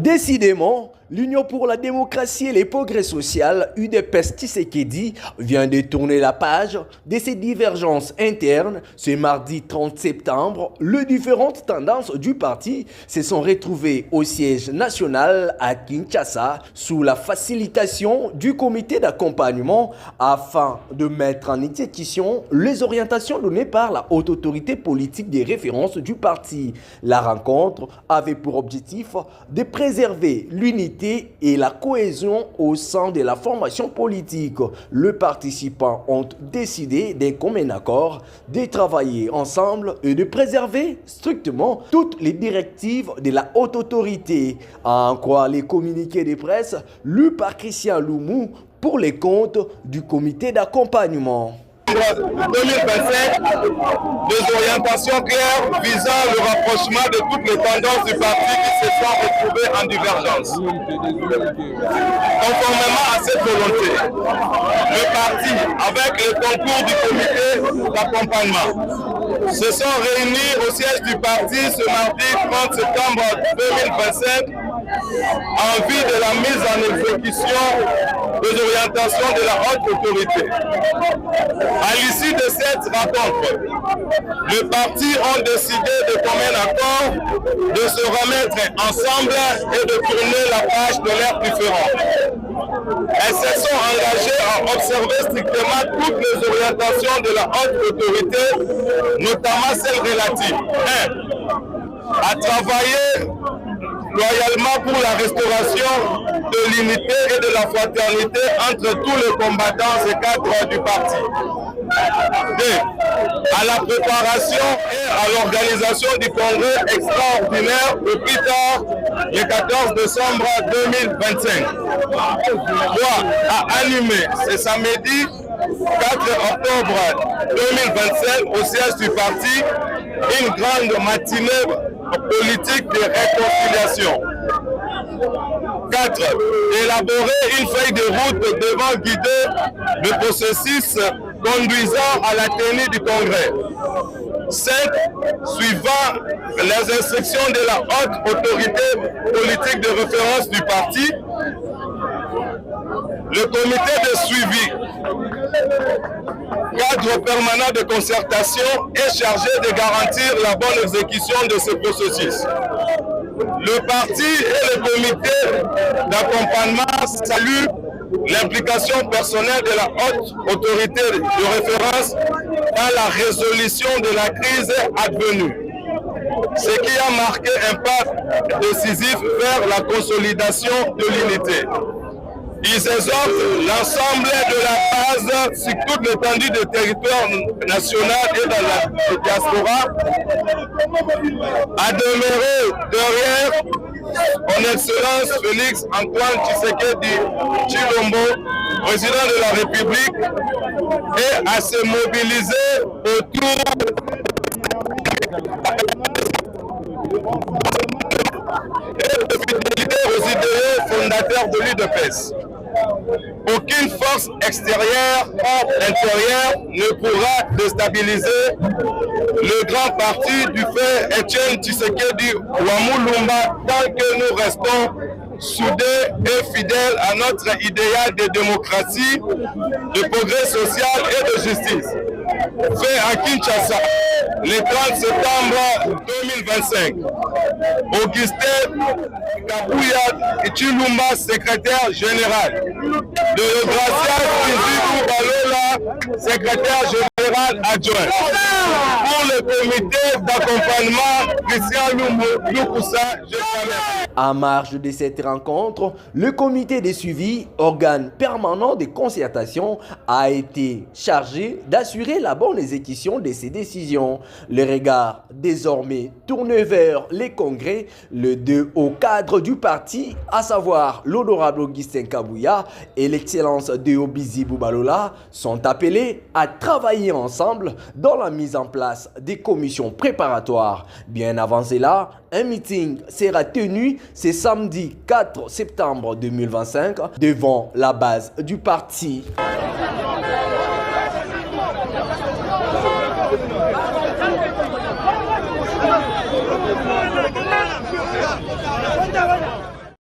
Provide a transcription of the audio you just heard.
Décidément, l'Union pour la démocratie et les progrès sociaux, UDPS Tshisekedi, vient de tourner la page de ces divergences internes. Ce mardi 30 septembre, les différentes tendances du parti se sont retrouvées au siège national à Kinshasa sous la facilitation du comité d'accompagnement afin de mettre en exécution les orientations données par la haute autorité politique des références du parti. La rencontre avait pour objectif de préserver l'unité et la cohésion au sein de la formation politique. Les participants ont décidé d'un commun accord de travailler ensemble et de préserver strictement toutes les directives de la haute autorité. À en croire les communiqués de presse lus par Christian Loumou pour les comptes du comité d'accompagnement. 2027, des orientations claires visant le rapprochement de toutes les tendances du parti qui se sont retrouvées en divergence. Conformément à cette volonté, le parti, avec le concours du comité d'accompagnement, se sont réunis au siège du parti ce mardi 30 septembre 2027 en vue de la mise en exécution des orientations de la haute autorité. À l'issue de cette rencontre, les partis ont décidé de commun accord de se remettre ensemble et de tourner la page de leurs différends. Elles se sont engagées à observer strictement toutes les orientations de la haute autorité, notamment celles relatives 1. À travailler loyalement pour la restauration de l'unité et de la fraternité entre tous les combattants et cadres du parti. 2. À la préparation et à l'organisation du congrès extraordinaire le plus tard le 14 décembre 2025. 3. À animer ce samedi 4 octobre 2027 au siège du parti une grande matinée politique de réconciliation. 4. Élaborer une feuille de route devant guider le processus conduisant à la tenue du congrès. 5. Suivant les instructions de la haute autorité politique de référence du parti, le comité de suivi, cadre permanent de concertation, est chargé de garantir la bonne exécution de ce processus. Le parti et le comité d'accompagnement saluent l'implication personnelle de la haute autorité de référence dans la résolution de la crise advenue, ce qui a marqué un pas décisif vers la consolidation de l'unité. Ils exhortent l'ensemble de la base sur toute l'étendue du territoire national et dans la diaspora à demeurer derrière son Excellence Félix Antoine Tshisekedi Tshilombo, président de la République, et à se mobiliser autour et de fidélité aux idéaux fondateurs de l'UDPS. Aucune force extérieure ou intérieure ne pourra déstabiliser le grand parti du fait Etienne Tshisekedi Wamulumba tant que nous restons soudés et fidèles à notre idéal de démocratie, de progrès social et de justice. Fait à Kinshasa le 30 septembre 2025. Augustin Kabuya Tshilumba, secrétaire général. De Gracia Kizibou Balola, secrétaire général adjoint. Pour le comité d'accompagnement, Christian Loukoussa, je salue. En marge de cette rencontre, le comité de suivi, organe permanent de concertation, a été chargé d'assurer la bonne exécution de ces décisions. Le regard désormais tourné vers les congrès, les deux hauts cadres du parti, à savoir l'honorable Augustin Kabuya et l'excellence de Obizi Boubalola, sont appelés à travailler ensemble dans la mise en place des commissions préparatoires. Bien avant cela, un meeting sera tenu ce samedi 4 septembre 2025 devant la base du parti. Vaya.